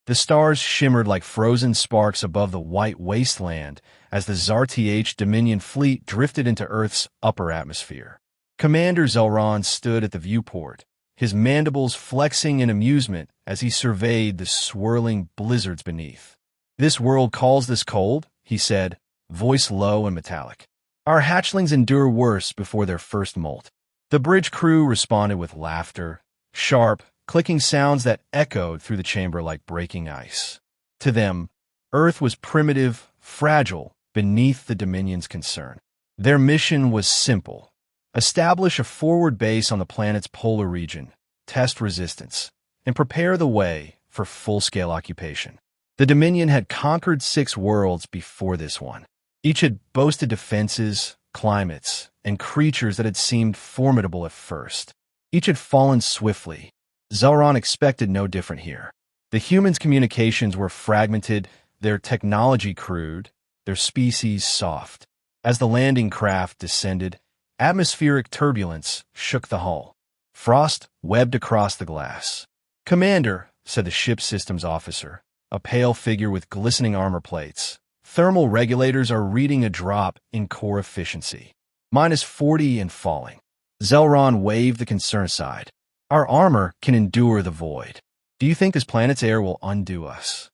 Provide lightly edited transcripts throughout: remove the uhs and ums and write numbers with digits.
The stars shimmered like frozen sparks above the white wasteland as the Zar'th Dominion fleet drifted into Earth's upper atmosphere. Commander Zar'th stood at the viewport, his mandibles flexing in amusement as he surveyed the swirling blizzards beneath. "This world calls this cold," he said, voice low and metallic. "Our hatchlings endure worse before their first molt." The bridge crew responded with laughter, sharp, clicking sounds that echoed through the chamber like breaking ice. To them, Earth was primitive, fragile, beneath the Dominion's concern. Their mission was simple: establish a forward base on the planet's polar region, test resistance, and prepare the way for full-scale occupation. The Dominion had conquered 6 worlds before this one. Each had boasted defenses, climates, and creatures that had seemed formidable at first. Each had fallen swiftly. Zar'th expected no different here. The humans' communications were fragmented, their technology crude, their species soft. As the landing craft descended, atmospheric turbulence shook the hull. Frost webbed across the glass. "Commander," said the ship systems officer, a pale figure with glistening armor plates, "thermal regulators are reading a drop in core efficiency. -40 and falling." Zar'th waved the concern aside. "Our armor can endure the void. Do you think this planet's air will undo us?"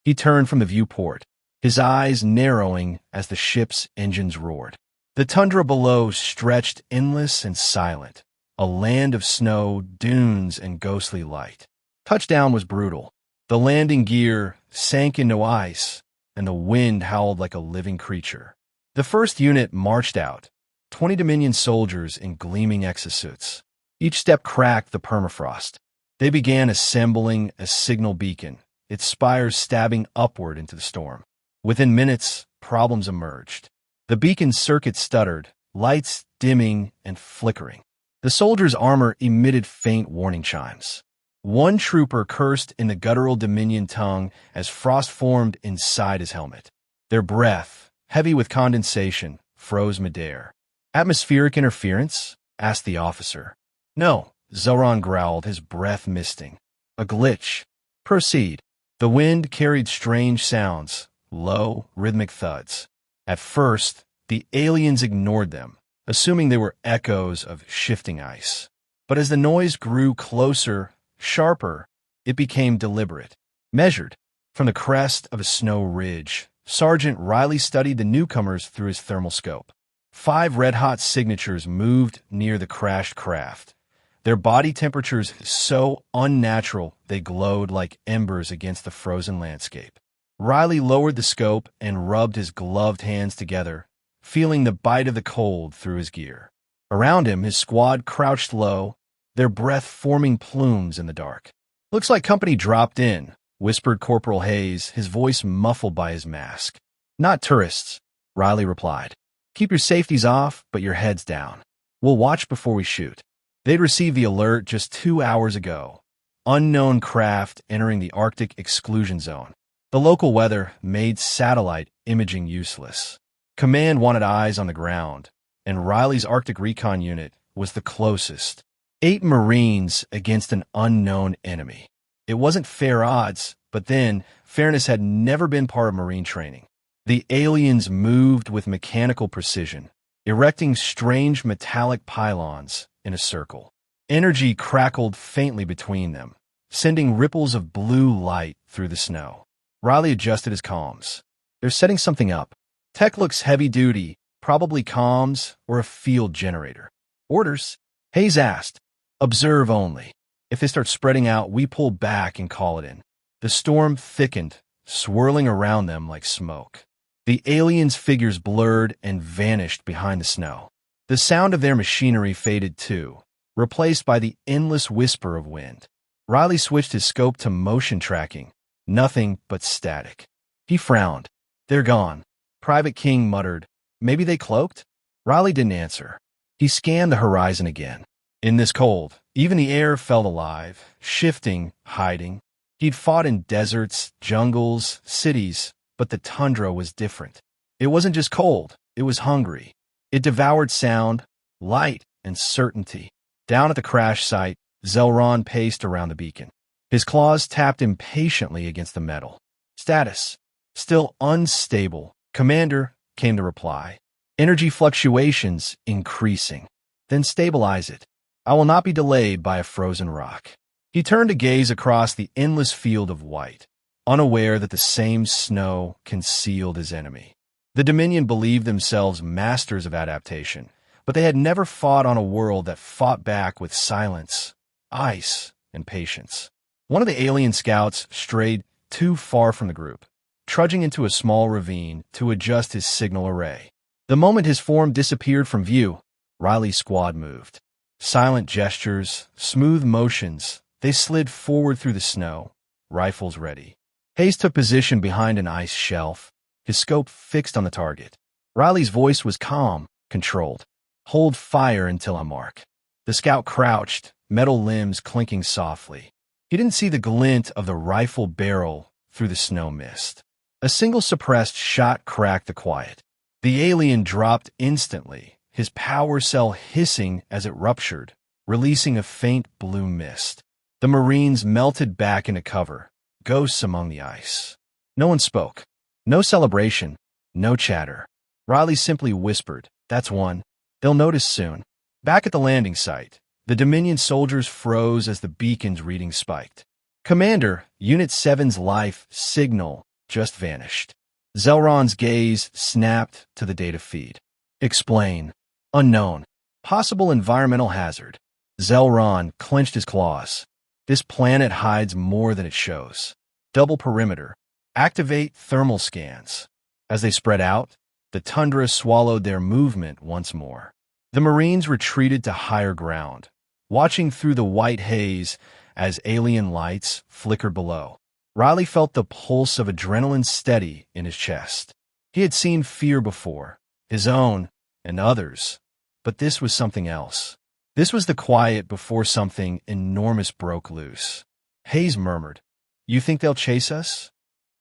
He turned from the viewport, his eyes narrowing as the ship's engines roared. The tundra below stretched endless and silent, a land of snow, dunes, and ghostly light. Touchdown was brutal. The landing gear sank into ice, and the wind howled like a living creature. The first unit marched out, 20 Dominion soldiers in gleaming exosuits. Each step cracked the permafrost. They began assembling a signal beacon, its spires stabbing upward into the storm. Within minutes, problems emerged. The beacon's circuit stuttered, lights dimming and flickering. The soldiers' armor emitted faint warning chimes. One trooper cursed in the guttural Dominion tongue as frost formed inside his helmet. Their breath, heavy with condensation, froze midair. "Atmospheric interference?" asked the officer. "No," Zar'th growled, his breath misting. "A glitch." "Proceed." The wind carried strange sounds, low, rhythmic thuds. At first, the aliens ignored them, assuming they were echoes of shifting ice. But as the noise grew closer, sharper, it became deliberate, measured. From the crest of a snow ridge, Sergeant Riley studied the newcomers through his thermal scope. 5 red-hot signatures moved near the crashed craft, their body temperatures so unnatural they glowed like embers against the frozen landscape. Riley lowered the scope and rubbed his gloved hands together, feeling the bite of the cold through his gear. Around him, his squad crouched low, their breath forming plumes in the dark. "Looks like company dropped in," whispered Corporal Hayes, his voice muffled by his mask. "Not tourists," Riley replied. "Keep your safeties off, but your heads down. We'll watch before we shoot." They'd received the alert just 2 hours ago. Unknown craft entering the Arctic exclusion zone. The local weather made satellite imaging useless. Command wanted eyes on the ground, and Riley's Arctic Recon Unit was the closest. 8 Marines against an unknown enemy. It wasn't fair odds, but then, fairness had never been part of Marine training. The aliens moved with mechanical precision, erecting strange metallic pylons in a circle. Energy crackled faintly between them, sending ripples of blue light through the snow. Riley adjusted his comms. "They're setting something up. Tech looks heavy-duty, probably comms or a field generator." "Orders?" Hayes asked. "Observe only. If they start spreading out, we pull back and call it in." The storm thickened, swirling around them like smoke. The aliens' figures blurred and vanished behind the snow. The sound of their machinery faded too, replaced by the endless whisper of wind. Riley switched his scope to motion tracking. Nothing but static. He frowned. "They're gone." Private King muttered, "Maybe they cloaked?" Riley didn't answer. He scanned the horizon again. In this cold, even the air felt alive, shifting, hiding. He'd fought in deserts, jungles, cities, but the tundra was different. It wasn't just cold, it was hungry. It devoured sound, light, and certainty. Down at the crash site, Zar'th paced around the beacon. His claws tapped impatiently against the metal. Status: still unstable. Commander, came the reply. Energy fluctuations increasing. Then stabilize it. I will not be delayed by a frozen rock. He turned to gaze across the endless field of white, unaware that the same snow concealed his enemy. The Dominion believed themselves masters of adaptation, but they had never fought on a world that fought back with silence, ice, and patience. One of the alien scouts strayed too far from the group, trudging into a small ravine to adjust his signal array. The moment his form disappeared from view, Riley's squad moved. Silent gestures, smooth motions, they slid forward through the snow, rifles ready. Hayes took position behind an ice shelf, his scope fixed on the target. Riley's voice was calm, controlled. Hold fire until I mark. The scout crouched, metal limbs clinking softly. He didn't see the glint of the rifle barrel through the snow mist. A single suppressed shot cracked the quiet. The alien dropped instantly, his power cell hissing as it ruptured, releasing a faint blue mist. The Marines melted back into cover, ghosts among the ice. No one spoke. No celebration, no chatter. Riley simply whispered, "That's one. They'll notice soon." Back at the landing site, the Dominion soldiers froze as the beacon's reading spiked. Commander, Unit 7's life signal just vanished. Zelron's gaze snapped to the data feed. Explain. Unknown. Possible environmental hazard. Zelron clenched his claws. This planet hides more than it shows. Double perimeter. Activate thermal scans. As they spread out, the Tundra swallowed their movement once more. The Marines retreated to higher ground, watching through the white haze as alien lights flickered below. Riley felt the pulse of adrenaline steady in his chest. He had seen fear before, his own and others, but this was something else. This was the quiet before something enormous broke loose. Hayes murmured, "You think they'll chase us?"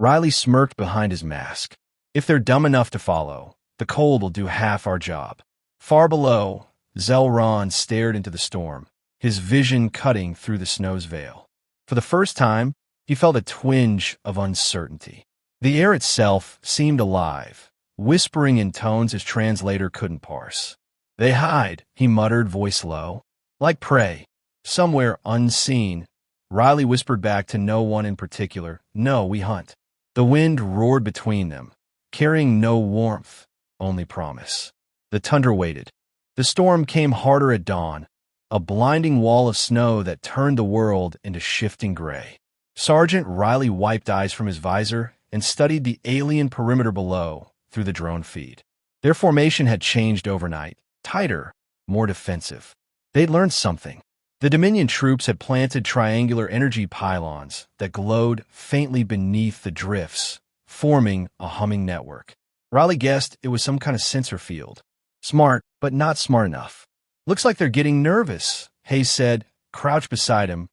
Riley smirked behind his mask. "If they're dumb enough to follow, the cold will do half our job." Far below, Zelron stared into the storm, his vision cutting through the snow's veil. For the first time, he felt a twinge of uncertainty. The air itself seemed alive, whispering in tones his translator couldn't parse. "They hide," he muttered, voice low. "Like prey. Somewhere unseen." Riley whispered back to no one in particular, "No, we hunt." The wind roared between them, carrying no warmth, only promise. The Tundra waited. The storm came harder at dawn, a blinding wall of snow that turned the world into shifting gray. Sergeant Riley wiped eyes from his visor and studied the alien perimeter below through the drone feed. Their formation had changed overnight, tighter, more defensive. They'd learned something. The Dominion troops had planted triangular energy pylons that glowed faintly beneath the drifts, forming a humming network. Riley guessed it was some kind of sensor field. Smart, but not smart enough. "Looks like they're getting nervous," Hayes said, crouched beside him,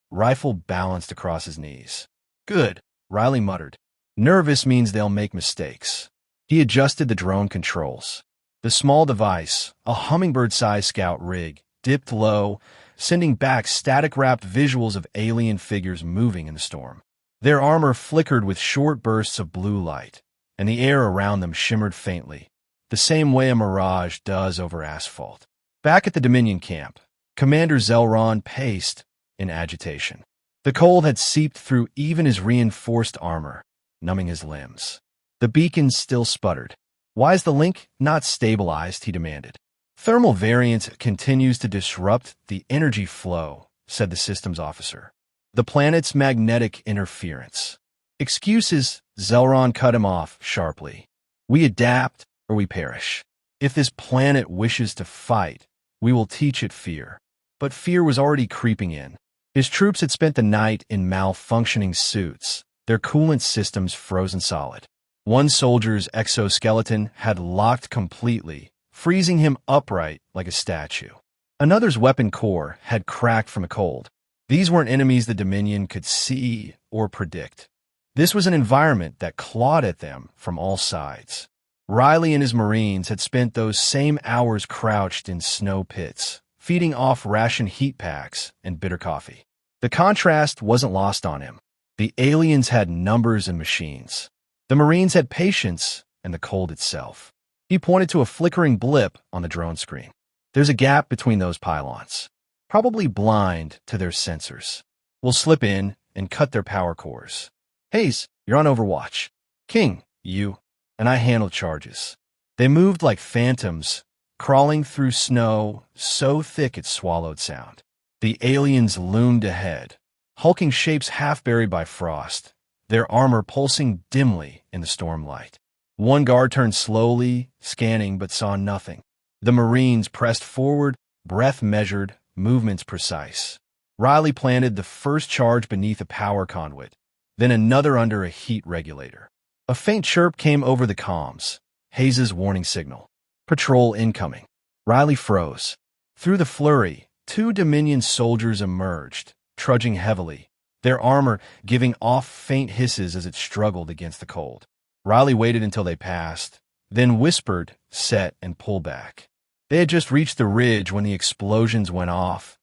rifle balanced across his knees. "Good," Riley muttered. "Nervous means they'll make mistakes." He adjusted the drone controls. The small device, a hummingbird-sized scout rig, dipped low, sending back static-wrapped visuals of alien figures moving in the storm. Their armor flickered with short bursts of blue light, and the air around them shimmered faintly, the same way a mirage does over asphalt. Back at the Dominion camp, Commander Zelron paced in agitation. The cold had seeped through even his reinforced armor, numbing his limbs. The beacon still sputtered. "Why is the link not stabilized?" he demanded. "Thermal variance continues to disrupt the energy flow," said the systems officer. "The planet's magnetic interference." "Excuses," Zelron cut him off sharply. "We adapt or we perish. If this planet wishes to fight, we will teach it fear." But fear was already creeping in. His troops had spent the night in malfunctioning suits, their coolant systems frozen solid. One soldier's exoskeleton had locked completely, freezing him upright like a statue. Another's weapon core had cracked from a cold. These weren't enemies the Dominion could see or predict. This was an environment that clawed at them from all sides. Riley and his Marines had spent those same hours crouched in snow pits, feeding off ration heat packs and bitter coffee. The contrast wasn't lost on him. The aliens had numbers and machines. The Marines had patience and the cold itself. He pointed to a flickering blip on the drone screen. There's a gap between those pylons, probably blind to their sensors. We'll slip in and cut their power cores. Hayes, you're on Overwatch. King, you, and I handle charges. They moved like phantoms, crawling through snow so thick it swallowed sound. The aliens loomed ahead, hulking shapes half buried by frost, their armor pulsing dimly in the storm light. One guard turned slowly, scanning, but saw nothing. The Marines pressed forward, breath measured, movements precise. Riley planted the first charge beneath a power conduit, then another under a heat regulator. A faint chirp came over the comms, Hayes' warning signal. Patrol incoming. Riley froze. Through the flurry, 2 Dominion soldiers emerged, trudging heavily, their armor giving off faint hisses as it struggled against the cold. Riley waited until they passed, then whispered, set, and pull back. They had just reached the ridge when the explosions went off,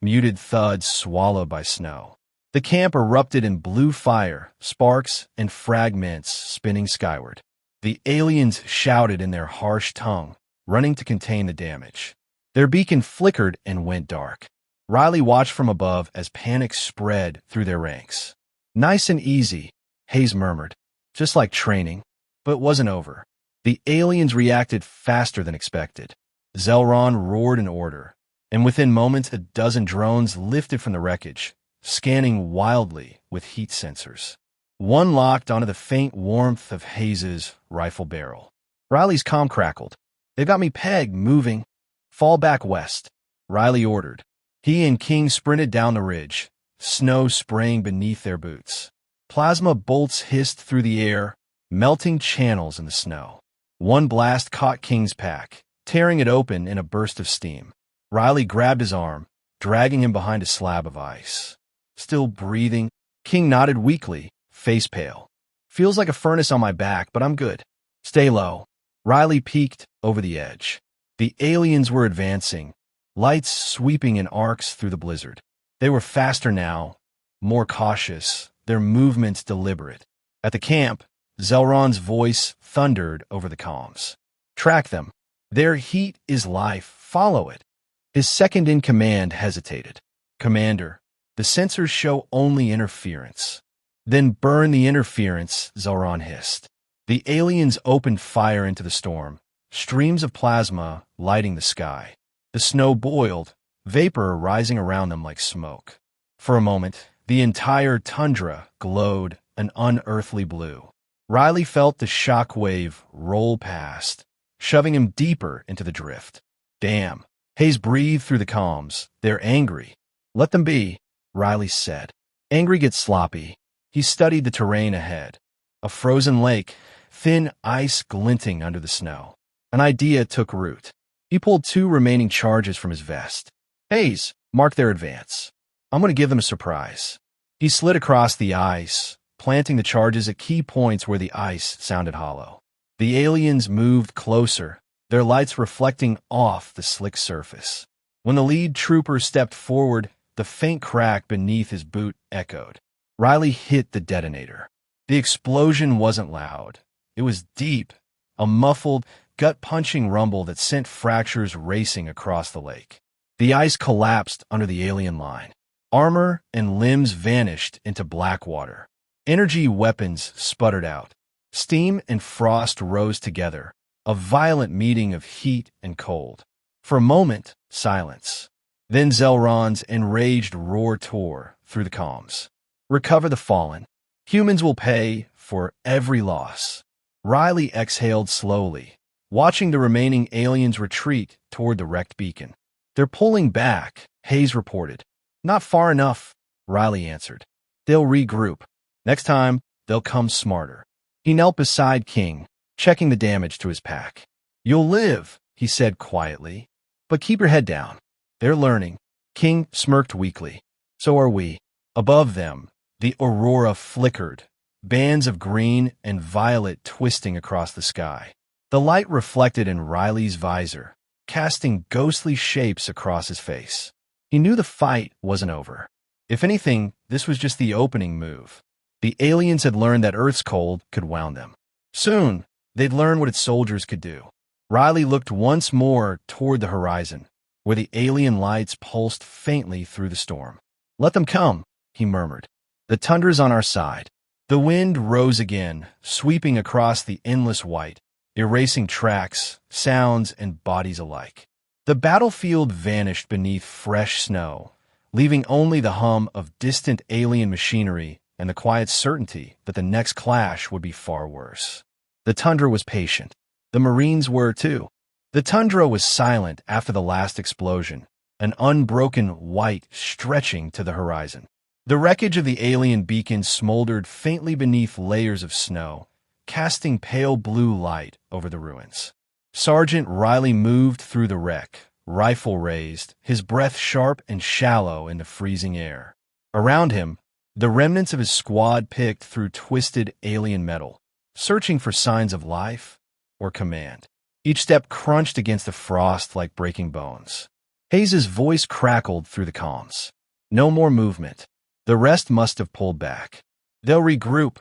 muted thuds swallowed by snow. The camp erupted in blue fire, sparks, and fragments spinning skyward. The aliens shouted in their harsh tongue, running to contain the damage. Their beacon flickered and went dark. Riley watched from above as panic spread through their ranks. Nice and easy, Hayes murmured. Just like training, but it wasn't over. The aliens reacted faster than expected. Zelron roared an order, and within moments a dozen drones lifted from the wreckage, scanning wildly with heat sensors. One locked onto the faint warmth of Hayes' rifle barrel. Riley's comm crackled. "They've got me pegged, moving. Fall back west," Riley ordered. He and King sprinted down the ridge, snow spraying beneath their boots. Plasma bolts hissed through the air, melting channels in the snow. One blast caught King's pack, tearing it open in a burst of steam. Riley grabbed his arm, dragging him behind a slab of ice. Still breathing, King nodded weakly, face pale. "Feels like a furnace on my back, but I'm good. Stay low." Riley peeked over the edge. The aliens were advancing, lights sweeping in arcs through the blizzard. They were faster now, more cautious, their movements deliberate. At the camp, Zelron's voice thundered over the comms. "Track them. Their heat is life. Follow it." His second-in-command hesitated. "Commander, the sensors show only interference." "Then burn the interference," Zelron hissed. The aliens opened fire into the storm, streams of plasma lighting the sky. The snow boiled, vapor rising around them like smoke. For a moment, the entire tundra glowed an unearthly blue. Riley felt the shock wave roll past, shoving him deeper into the drift. "Damn." Hayes breathed through the comms. "They're angry." "Let them be," Riley said. Angry gets sloppy. He studied the terrain ahead. A frozen lake, thin ice glinting under the snow. An idea took root. He pulled 2 remaining charges from his vest. "Hayes, mark their advance. I'm going to give them a surprise." He slid across the ice, planting the charges at key points where the ice sounded hollow. The aliens moved closer, their lights reflecting off the slick surface. When the lead trooper stepped forward, the faint crack beneath his boot echoed. Riley hit the detonator. The explosion wasn't loud. It was deep, a muffled, gut-punching rumble that sent fractures racing across the lake. The ice collapsed under the alien line. Armor and limbs vanished into black water. Energy weapons sputtered out. Steam and frost rose together, a violent meeting of heat and cold. For a moment, silence. Then Zelron's enraged roar tore through the comms. "Recover the fallen. Humans will pay for every loss." Riley exhaled slowly, watching the remaining aliens retreat toward the wrecked beacon. "They're pulling back," Hayes reported. "Not far enough," Riley answered. "They'll regroup. Next time, they'll come smarter." He knelt beside King, checking the damage to his pack. "You'll live," he said quietly. "But keep your head down. They're learning." King smirked weakly. "So are we." Above them, the aurora flickered, bands of green and violet twisting across the sky. The light reflected in Riley's visor, casting ghostly shapes across his face. He knew the fight wasn't over. If anything, this was just the opening move. The aliens had learned that Earth's cold could wound them. Soon, they'd learn what its soldiers could do. Riley looked once more toward the horizon, where the alien lights pulsed faintly through the storm. "Let them come," he murmured. "The tundra's on our side." The wind rose again, sweeping across the endless white, erasing tracks, sounds, and bodies alike. The battlefield vanished beneath fresh snow, leaving only the hum of distant alien machinery and the quiet certainty that the next clash would be far worse. The tundra was patient. The Marines were, too. The tundra was silent after the last explosion, an unbroken white stretching to the horizon. The wreckage of the alien beacon smoldered faintly beneath layers of snow, casting pale blue light over the ruins. Sergeant Riley moved through the wreck, rifle raised, his breath sharp and shallow in the freezing air. Around him, the remnants of his squad picked through twisted alien metal, searching for signs of life or command. Each step crunched against the frost like breaking bones. Hayes's voice crackled through the comms. "No more movement. The rest must have pulled back." "They'll regroup,"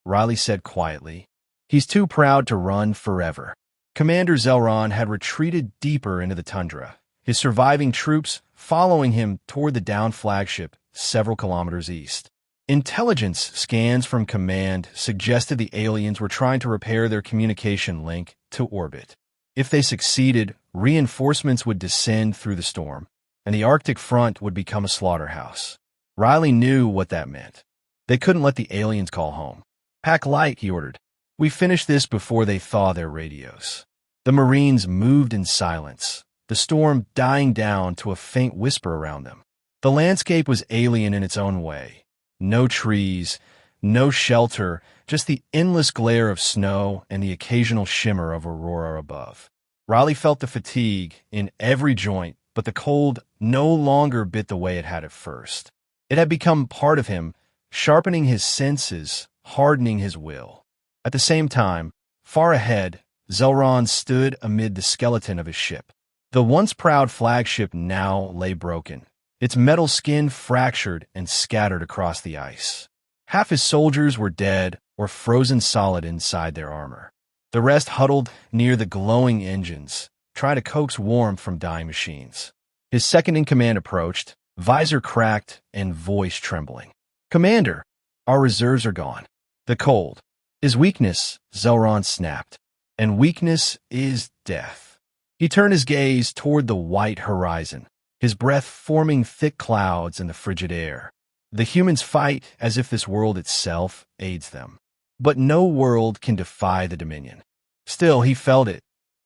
Riley said quietly. "He's too proud to run forever." Commander Zar'th had retreated deeper into the tundra, his surviving troops following him toward the downed flagship several kilometers east. Intelligence scans from command suggested the aliens were trying to repair their communication link to orbit. If they succeeded, reinforcements would descend through the storm, and the Arctic front would become a slaughterhouse. Riley knew what that meant. They couldn't let the aliens call home. "Pack light," he ordered. "We finished this before they thaw their radios." The Marines moved in silence, the storm dying down to a faint whisper around them. The landscape was alien in its own way. No trees, no shelter, just the endless glare of snow and the occasional shimmer of aurora above. Riley felt the fatigue in every joint, but the cold no longer bit the way it had at first. It had become part of him, sharpening his senses, hardening his will. At the same time, far ahead, Zar'th stood amid the skeleton of his ship. The once proud flagship now lay broken, its metal skin fractured and scattered across the ice. Half his soldiers were dead or frozen solid inside their armor. The rest huddled near the glowing engines, trying to coax warmth from dying machines. His second-in-command approached, visor cracked and voice trembling. "Commander, our reserves are gone. The cold is weakness," Zar'th snapped. "And weakness is death." He turned his gaze toward the white horizon, his breath forming thick clouds in the frigid air. The humans fight as if this world itself aids them. But no world can defy the Dominion. Still, he felt it,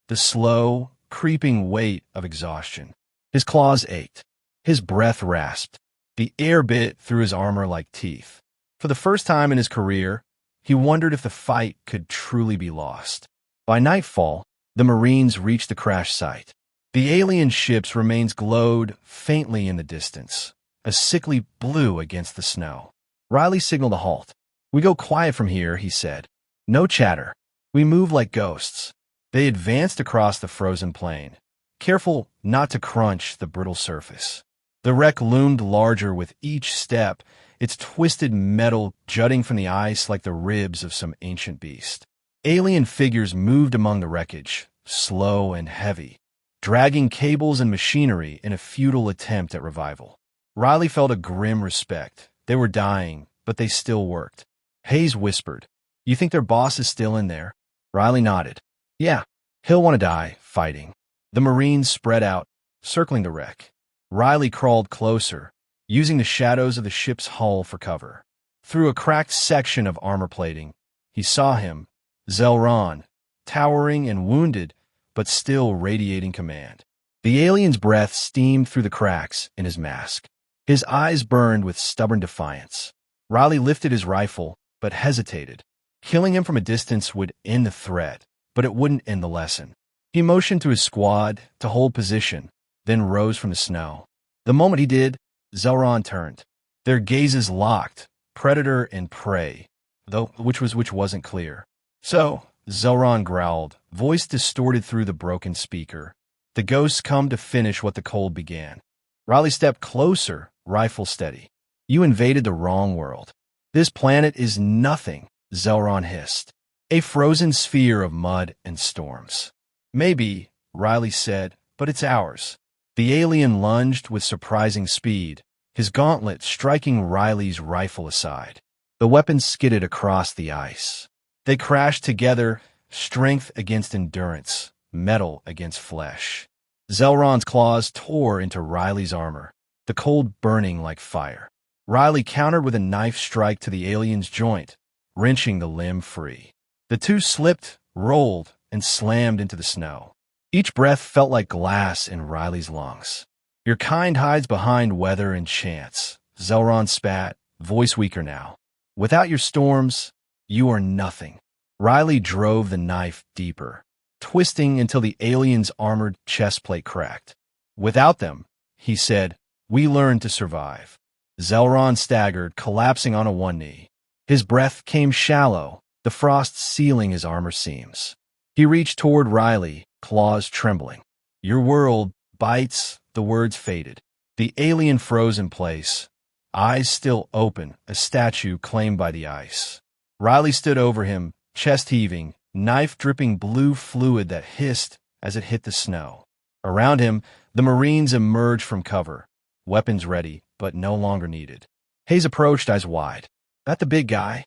the slow, creeping weight of exhaustion. His claws ached. His breath rasped. The air bit through his armor like teeth. For the first time in his career, he wondered if the fight could truly be lost. By nightfall, the Marines reached the crash site. The alien ship's remains glowed faintly in the distance, a sickly blue against the snow. Riley signaled a halt. "We go quiet from here," he said. "No chatter. We move like ghosts." They advanced across the frozen plain, careful not to crunch the brittle surface. The wreck loomed larger with each step, its twisted metal jutting from the ice like the ribs of some ancient beast. Alien figures moved among the wreckage, slow and heavy, dragging cables and machinery in a futile attempt at revival. Riley felt a grim respect. They were dying, but they still worked. Hayes whispered, "You think their boss is still in there?" Riley nodded. "Yeah, he'll want to die, fighting." The Marines spread out, circling the wreck. Riley crawled closer, using the shadows of the ship's hull for cover. Through a cracked section of armor plating, he saw him, Zar'th, towering and wounded, but still radiating command. The alien's breath steamed through the cracks in his mask. His eyes burned with stubborn defiance. Riley lifted his rifle, but hesitated. Killing him from a distance would end the threat, but it wouldn't end the lesson. He motioned to his squad to hold position, then rose from the snow. The moment he did, Zar'th turned. Their gazes locked, predator and prey, though which wasn't clear. "So," Zar'th growled, voice distorted through the broken speaker, "the ghosts come to finish what the cold began." Riley stepped closer, rifle steady. You invaded the wrong world. This planet is nothing, Zelron hissed. A frozen sphere of mud and storms. Maybe, Riley said, but it's ours. The alien lunged with surprising speed, his gauntlet striking Riley's rifle aside. The weapon skidded across the ice. They crashed together, strength against endurance, metal against flesh. Zelron's claws tore into Riley's armor, the cold burning like fire. Riley countered with a knife strike to the alien's joint, wrenching the limb free. The two slipped, rolled, and slammed into the snow. Each breath felt like glass in Riley's lungs. Your kind hides behind weather and chance, Zelron spat, voice weaker now. Without your storms, you are nothing. Riley drove the knife deeper, twisting until the alien's armored chestplate cracked. Without them, he said, we learned to survive. Zelron staggered, collapsing on one knee. His breath came shallow, the frost sealing his armor seams. He reached toward Riley, claws trembling. Your world bites, the words faded. The alien froze in place, eyes still open, a statue claimed by the ice. Riley stood over him, chest heaving, knife dripping blue fluid that hissed as it hit the snow. Around him, the Marines emerged from cover, weapons ready, but no longer needed. Hayes approached, eyes wide. That the big guy?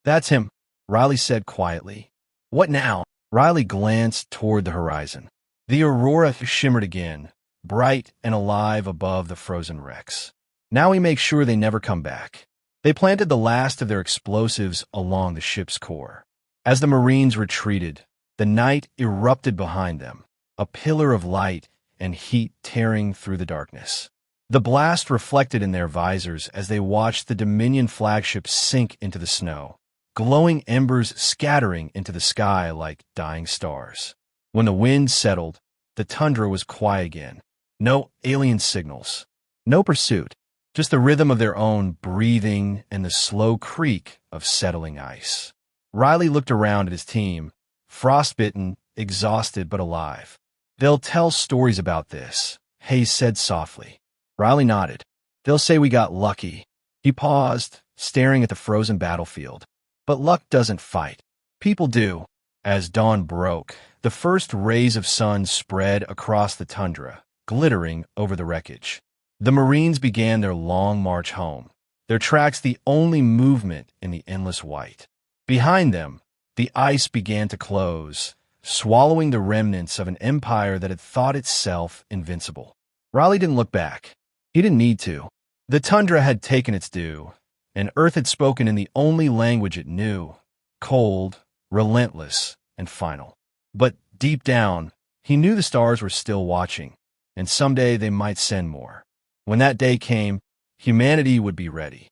That's him, Riley said quietly. What now? Riley glanced toward the horizon. The aurora shimmered again, bright and alive above the frozen wrecks. Now we make sure they never come back. They planted the last of their explosives along the ship's core. As the Marines retreated, the night erupted behind them, a pillar of light and heat tearing through the darkness. The blast reflected in their visors as they watched the Dominion flagship sink into the snow, glowing embers scattering into the sky like dying stars. When the wind settled, the tundra was quiet again. No alien signals, no pursuit, just the rhythm of their own breathing and the slow creak of settling ice. Riley looked around at his team, frostbitten, exhausted but alive. They'll tell stories about this, Hayes said softly. Riley nodded. They'll say we got lucky. He paused, staring at the frozen battlefield. But luck doesn't fight. People do. As dawn broke, the first rays of sun spread across the tundra, glittering over the wreckage. The Marines began their long march home, their tracks the only movement in the endless white. Behind them, the ice began to close, swallowing the remnants of an empire that had thought itself invincible. Riley didn't look back. He didn't need to. The tundra had taken its due, and Earth had spoken in the only language it knew, cold, relentless, and final. But deep down, he knew the stars were still watching, and someday they might send more. When that day came, humanity would be ready.